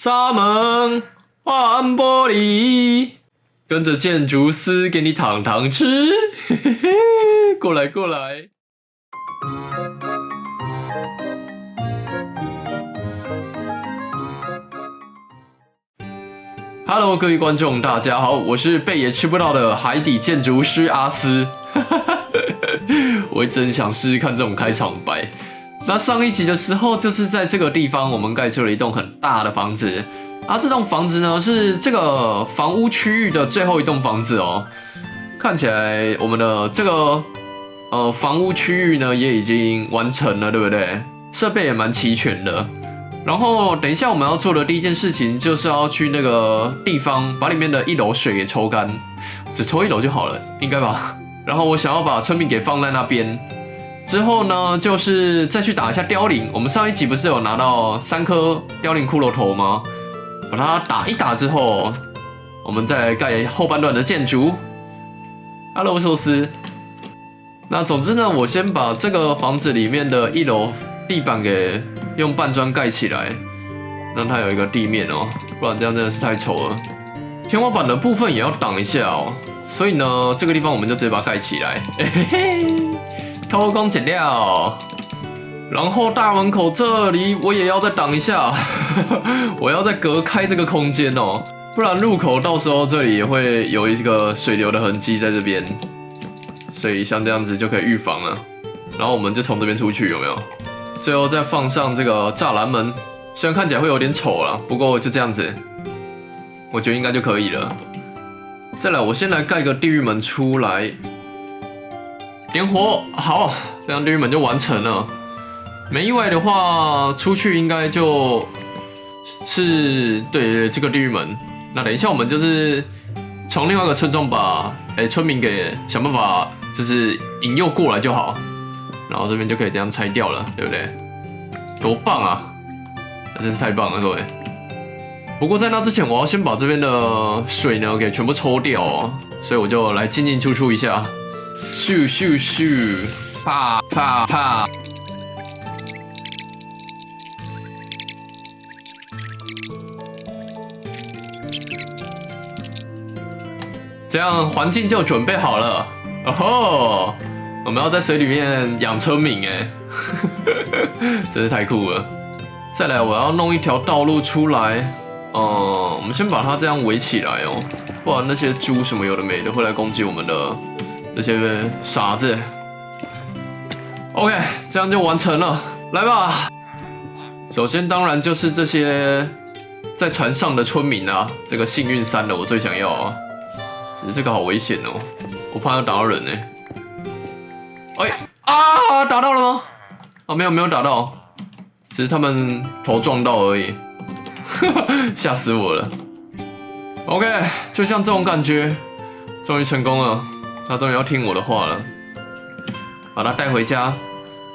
纱门换玻璃，跟着建筑师给你糖糖吃，嘿嘿嘿，过来过来。Hello， 各位观众，大家好，我是背也吃不到的海底建筑师阿斯。我一直很想试试看这种开场白。那上一集的时候，就是在这个地方，我们盖出了一栋很大的房子。这栋房子呢，是这个房屋区域的最后一栋房子哦。看起来我们的这个房屋区域呢，也已经完成了，对不对？设备也蛮齐全的。然后等一下我们要做的第一件事情，就是要去那个地方把里面的1楼水给抽干，只抽1楼就好了，应该吧？然后我想要把村民给放在那边，之后呢，就是再去打一下凋零。我们上一集不是有拿到3颗凋零骷髅头吗？把它打一打之后，我们再来盖后半段的建筑。Hello， 寿司。那总之呢，我先把这个房子里面的1楼地板给用半砖盖起来，让它有一个地面哦，不然这样真的是太丑了。天花板的部分也要挡一下哦，所以呢，这个地方我们就直接把它盖起来，嘿嘿嘿，偷工减料。然后大门口这里我也要再挡一下，我要再隔开这个空间哦，不然入口到时候这里也会有一个水流的痕迹在这边，所以像这样子就可以预防了。然后我们就从这边出去，有没有？最后再放上这个栅栏门，虽然看起来会有点丑啦，不过就这样子，我觉得应该就可以了。再来，我先来盖个地狱门出来，点火，好，这样地狱门就完成了。没意外的话，出去应该就是对这个地狱门。那等一下我们就是从另外一个村庄把村民给想办法就是引诱过来就好。然后这边就可以这样拆掉了，对不对？多棒啊！真是太棒了，各位。不过在那之前，我要先把这边的水呢给全部抽掉哦，所以我就来进进出出一下，咻咻咻，啪啪啪。这样环境就准备好了。哦吼！我们要在水里面养村民哎，真是太酷了！再来，我要弄一条道路出来。我们先把它这样围起来哦，不然那些猪什么有的没的会来攻击我们的这些傻子。OK， 这样就完成了，来吧。首先当然就是这些在船上的村民啊，这个幸运3的我最想要啊，只是这个好危险哦，我怕要打到人哎。打到了吗？没有打到，只是他们头撞到而已，吓死我了。OK， 就像这种感觉，终于成功了，他终于要听我的话了，把他带回家。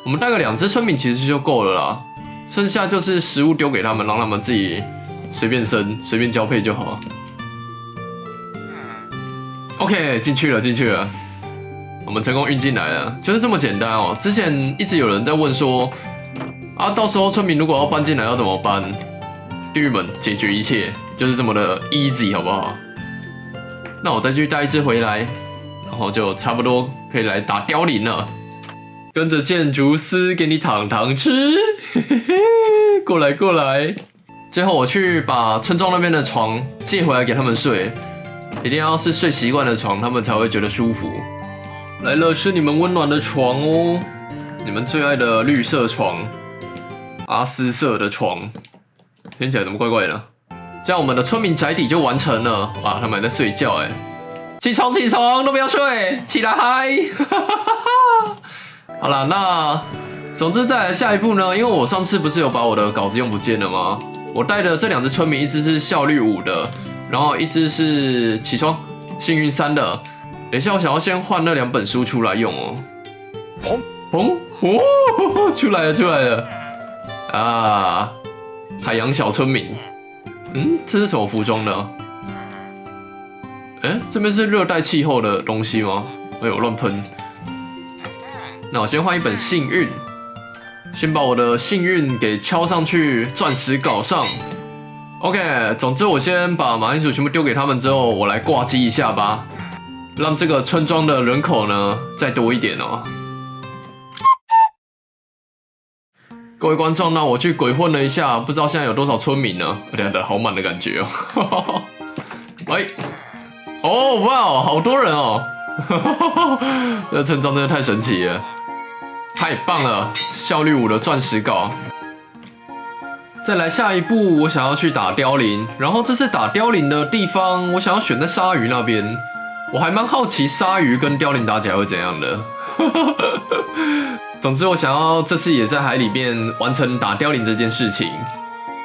我们带个2只村民其实就够了啦，剩下就是食物丢给他们，让他们自己随便生、随便交配就好。OK， 进去了。我们成功运进来了，就是这么简单哦。之前一直有人在问说，到时候村民如果要搬进来要怎么搬？地狱门解决一切，就是这么的 easy， 好不好？那我再去带1只回来，然后就差不多可以来打凋零了。跟着建筑师给你糖糖吃，嘿嘿嘿，过来过来。最后我去把村庄那边的床借回来给他们睡，一定要是睡习惯的床，他们才会觉得舒服。来了，是你们温暖的床哦，你们最爱的绿色床，阿斯色的床，听起来怎么怪怪的？这样我们的村民宅邸就完成了。哇，他们还在睡觉哎！起床，都不要睡，起来嗨！好啦，那总之再来下一步呢？因为我上次不是有把我的稿子用不见了吗？我带的这2只村民，一只是效率5的，然后一只是起床幸运3的。等一下，我想要先换那2本书出来用哦。哦，出来了啊！海洋小村民，这是什么服装呢？这边是热带气候的东西吗？哎呦，乱喷！那我先换1本幸运，先把我的幸运给敲上去，钻石镐上。OK， 总之我先把马铃薯全部丢给他们之后，我来挂机一下吧，让这个村庄的人口呢再多一点哦。各位观众，那我去鬼混了一下，不知道现在有多少村民呢？对，好满的感觉哦。喂，哦，哇，好多人哦！这村庄真的太神奇了，太棒了！效率5的钻石镐。再来下一步，我想要去打凋零，然后这次打凋零的地方，我想要选在鲨鱼那边。我还蛮好奇鲨鱼跟凋零打起来会怎样的。总之，我想要这次也在海里面完成打凋零这件事情。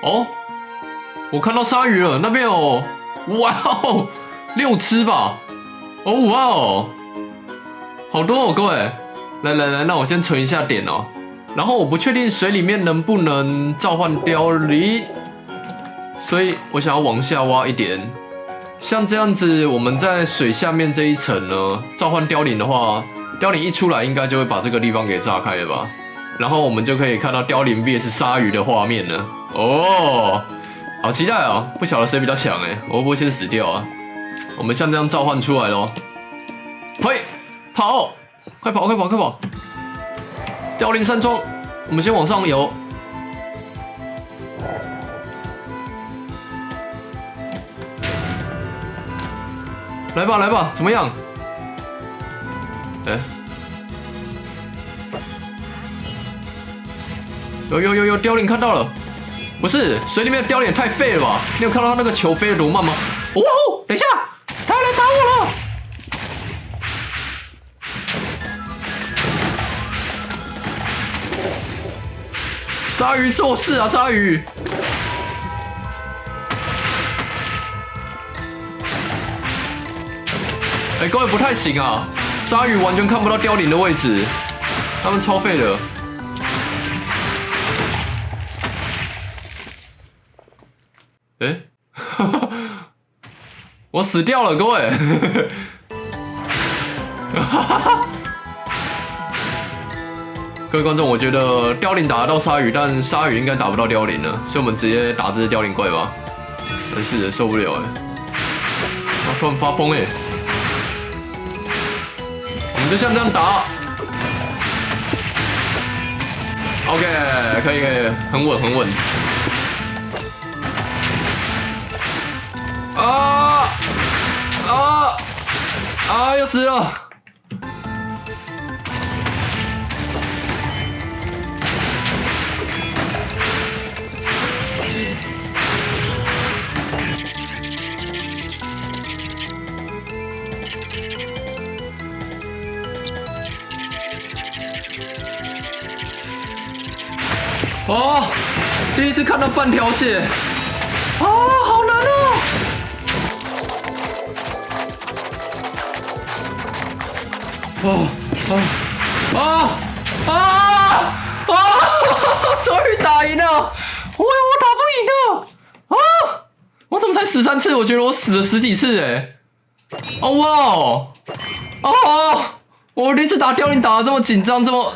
哦，我看到鲨鱼了，那边有，哇哦，6只吧？哦，哇哦，好多哦，各位，来，那我先存一下点哦。然后我不确定水里面能不能召唤凋零，所以我想要往下挖一点。像这样子，我们在水下面这一层呢，召唤凋零的话。凋零一出来，应该就会把这个地方给炸开了吧？然后我们就可以看到凋零 vs 鲨鱼的画面了。哦，好期待哦！不晓得谁比较强哎，我会不会先死掉啊？我们像这样召唤出来咯。嘿，跑！快跑！凋零山庄，我们先往上游。来吧，怎么样？哎，有凋零看到了，不是水里面的凋零也太废了吧？你有看到他那个球飞得多慢吗？哦，等一下，他要来打我了！鲨鱼做事啊，鲨鱼！哎，各位不太行啊！鲨鱼完全看不到凋零的位置，他们超废的。哎，我死掉了，各位！各位观众，我觉得凋零打得到鲨鱼，但鲨鱼应该打不到凋零了，所以我们直接打这只凋零怪吧。真是的，受不了哎！啊，突然发疯哎！我们就像这样打 ，OK， 可以，很稳。要死了！哦，第一次看到半条血，好难哦！终于打赢了！我打不赢了啊！我怎么才死3次？我觉得我死了10几次哎！我第一次打凋零打得这么紧张，这么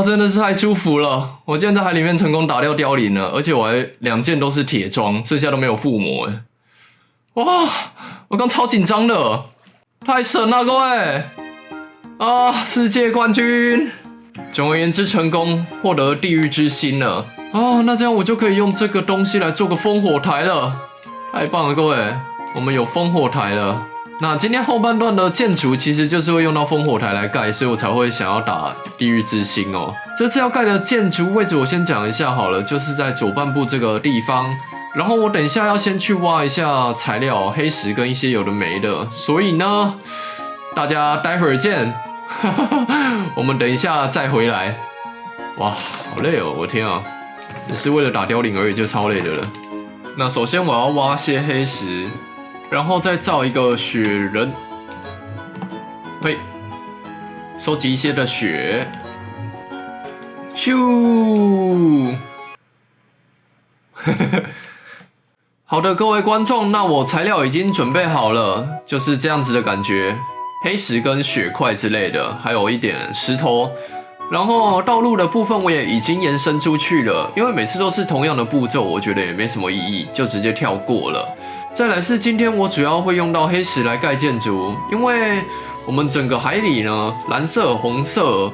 真的是太舒服了！我竟然在海里面成功打掉凋零了，而且我还2件都是铁装，剩下都没有附魔哎！哇，我刚超紧张的，太神了各位！世界冠军！总而言之，成功获得地狱之心了。那这样我就可以用这个东西来做个烽火台了，太棒了各位！我们有烽火台了。那今天后半段的建筑其实就是会用到烽火台来盖，所以我才会想要打地狱之心哦。这次要盖的建筑位置我先讲一下好了，就是在左半部这个地方。然后我等一下要先去挖一下材料，黑石跟一些有的没的，所以呢，大家待会儿见。我们等一下再回来。哇，好累哦，我天啊！只是为了打凋零而已，就超累的了。那首先我要挖些黑石。然后再造一个雪人，嘿，收集一些的雪，咻，好的，各位观众，那我材料已经准备好了，就是这样子的感觉，黑石跟雪块之类的，还有一点石头。然后道路的部分我也已经延伸出去了，因为每次都是同样的步骤，我觉得也没什么意义，就直接跳过了。再来是今天我主要会用到黑石来盖建筑，因为我们整个海里呢，蓝色、红色，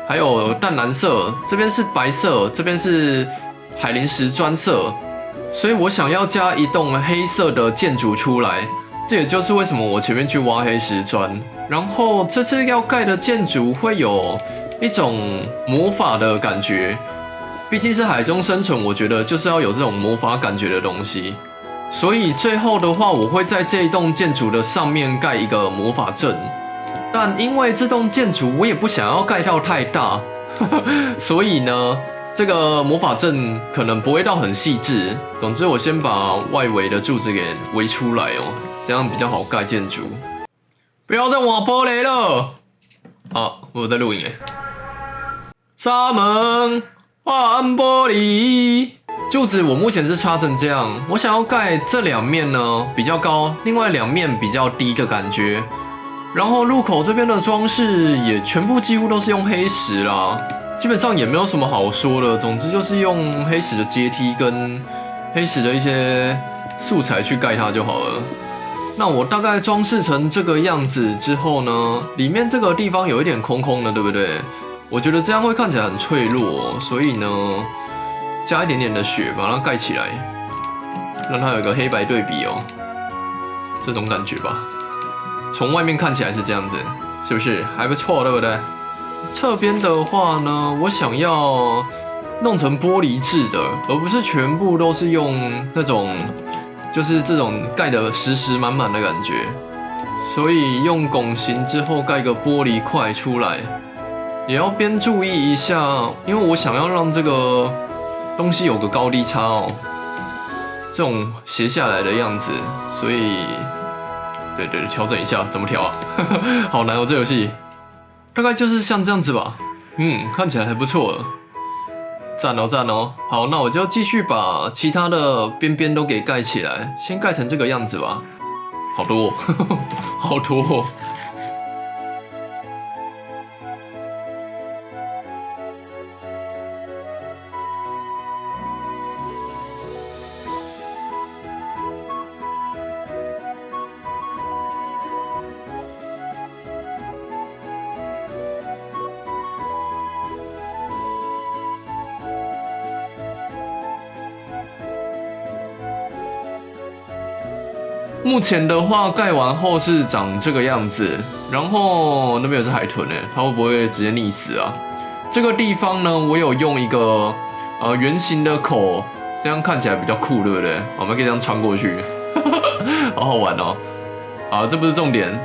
还有淡蓝色，这边是白色，这边是海灵石砖色，所以我想要加一栋黑色的建筑出来。这也就是为什么我前面去挖黑石砖，然后这次要盖的建筑会有一种魔法的感觉，毕竟是海中生存，我觉得就是要有这种魔法感觉的东西。所以最后的话，我会在这一栋建筑的上面盖一个魔法阵，但因为这栋建筑我也不想要盖到太大，所以呢，这个魔法阵可能不会到很细致。总之，我先把外围的柱子给围出来哦，这样比较好盖建筑。不要再挖玻璃了！啊，我有在录影诶。纱门换玻璃，柱子我目前是插成这样。我想要盖这两面呢比较高，另外两面比较低的感觉。然后入口这边的装饰也全部几乎都是用黑石啦，基本上也没有什么好说的。总之就是用黑石的阶梯跟黑石的一些素材去盖它就好了。那我大概装饰成这个样子之后呢，里面这个地方有一点空空的，对不对？我觉得这样会看起来很脆弱，所以呢，加一点点的雪把它盖起来，让它有一个黑白对比哦，这种感觉吧。从外面看起来是这样子，是不是还不错，对不对？侧边的话呢，我想要弄成玻璃制的，而不是全部都是用那种，就是这种盖的实实满满的感觉。所以用拱形之后盖个玻璃块出来。也要边注意一下，因为我想要让这个东西有个高低差哦，这种斜下来的样子，所以对，调整一下，怎么调啊？好难哦，这游戏。大概就是像这样子吧，看起来还不错，赞哦。好，那我就继续把其他的边边都给盖起来，先盖成这个样子吧。好多，好多。目前的话，盖完后是长这个样子，然后那边有只海豚诶，它会不会直接溺死啊？这个地方呢，我有用一个圆形的口，这样看起来比较酷，对不对？我们可以这样穿过去，好好玩哦。好，这不是重点，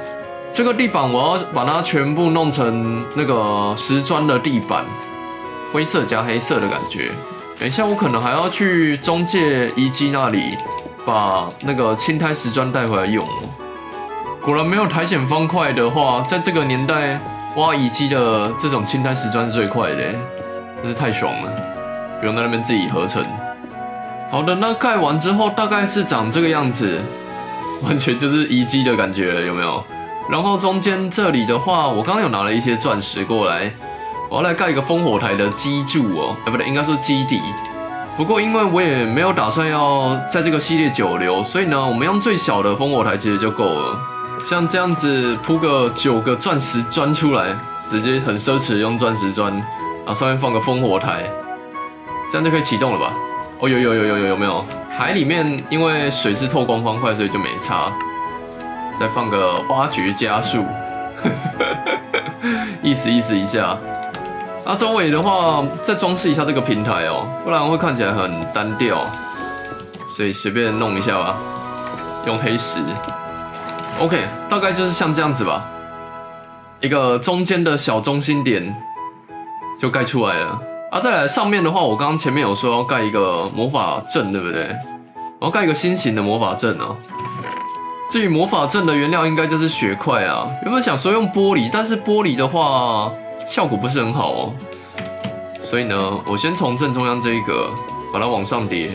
这个地板我要把它全部弄成那个石砖的地板，灰色加黑色的感觉。等一下，我可能还要去中介遗迹那里。把那个青苔石砖带回来用。果然没有苔藓方块的话，在这个年代挖遗迹的这种青苔石砖是最快的，真是太爽了，不用在那边自己合成。好的，那盖完之后大概是长这个样子，完全就是遗迹的感觉了，有没有？然后中间这里的话，我刚刚有拿了一些钻石过来，我要来盖一个烽火台的基柱哦，不对，应该说基底。不过，因为我也没有打算要在这个系列久留，所以呢，我们用最小的烽火台其实就够了。像这样子铺个9个钻石砖出来，直接很奢侈用钻石砖，然后上面放个烽火台，这样就可以启动了吧？哦，有没有？海里面因为水是透光方块，所以就没差。再放个挖掘加速，意思一下。那周围的话，再装饰一下这个平台哦，不然会看起来很单调，所以随便弄一下吧，用黑石。OK， 大概就是像这样子吧，一个中间的小中心点就盖出来了。再来上面的话，我刚刚前面有说要盖一个魔法阵，对不对？我要盖一个新型的魔法阵哦。至于魔法阵的原料，应该就是雪块啊。原本想说用玻璃，但是玻璃的话效果不是很好哦。所以呢，我先从正中央这一个把它往上叠。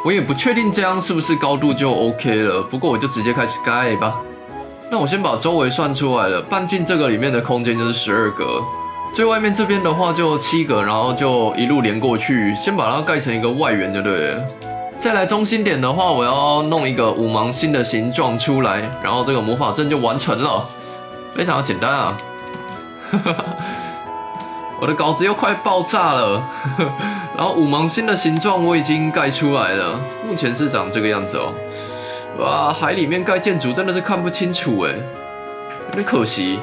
我也不确定这样是不是高度就 OK 了，不过我就直接开始盖吧。那我先把周围算出来了，半径这个里面的空间就是12格，最外面这边的话就7个，然后就一路连过去，先把它盖成一个外圆，对不对？再来中心点的话，我要弄一个五芒星的形状出来，然后这个魔法阵就完成了，非常的简单啊！我的稿子又快爆炸了，然后五芒星的形状我已经盖出来了，目前是长这个样子哦。哇，海里面盖建筑真的是看不清楚哎，有点可惜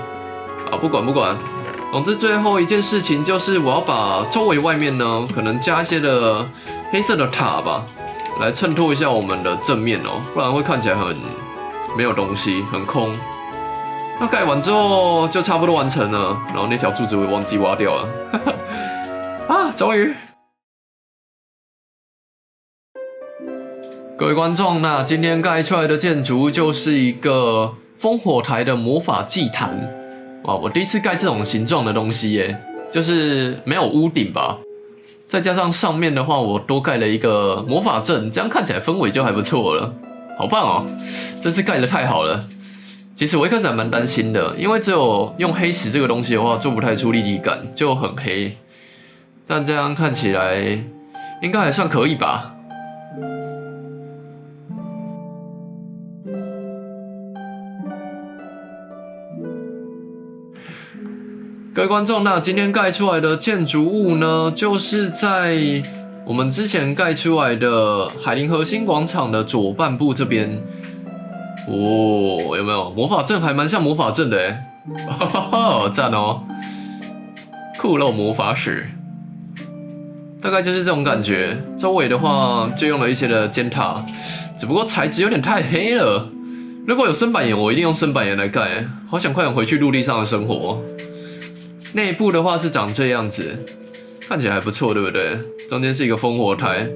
啊。不管，总之最后一件事情就是我要把周围外面呢，可能加一些的黑色的塔吧，来衬托一下我们的正面哦，不然会看起来很没有东西，很空。那盖完之后就差不多完成了，然后那条柱子我忘记挖掉了，啊，终于！各位观众，那今天盖出来的建筑就是一个烽火台的魔法祭坛。哇，我第一次盖这种形状的东西耶，就是没有屋顶吧，再加上上面的话，我多盖了一个魔法阵，这样看起来氛围就还不错了，好棒哦！这次盖得太好了。其实我一开始还蛮担心的，因为只有用黑石这个东西的话，做不太出立体感，就很黑。但这样看起来应该还算可以吧。各位观众，那今天盖出来的建筑物呢，就是在我们之前盖出来的海林核心广场的左半部这边。哦，有没有魔法阵？还蛮像魔法阵的哎，赞哦！酷漏魔法使，大概就是这种感觉。周围的话就用了一些的尖塔，只不过材质有点太黑了。如果有深板岩，我一定用深板岩来盖。好想快点回去陆地上的生活。内部的话是长这样子，看起来还不错，对不对？中间是一个烽火台。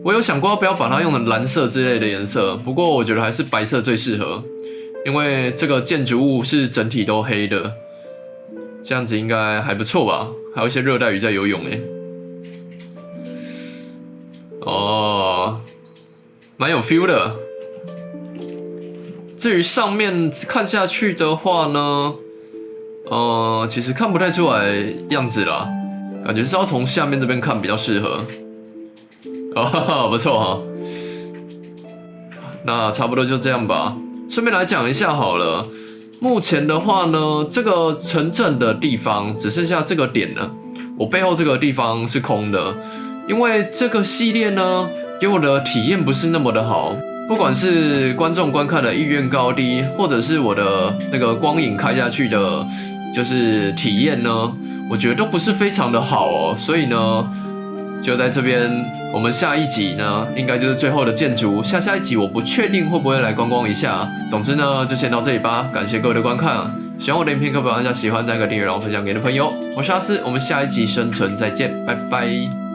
我有想过要不要把它用成蓝色之类的颜色，不过我觉得还是白色最适合，因为这个建筑物是整体都黑的，这样子应该还不错吧？还有一些热带鱼在游泳诶。哦，蛮有 feel 的。至于上面看下去的话呢，其实看不太出来样子啦，感觉是要从下面这边看比较适合。哦，不错哈。那差不多就这样吧。顺便来讲一下好了。目前的话呢，这个城镇的地方只剩下这个点了。我背后这个地方是空的，因为这个系列呢，给我的体验不是那么的好。不管是观众观看的意愿高低，或者是我的那个光影开下去的，就是体验呢，我觉得都不是非常的好哦。所以呢，就在这边，我们下一集呢，应该就是最后的建筑。下一集我不确定会不会来观光一下。总之呢，就先到这里吧。感谢各位的观看，喜欢我的影片，可不可以按下喜欢，再个订阅，然后分享给你的朋友。我是阿斯，我们下一集生存再见，拜拜。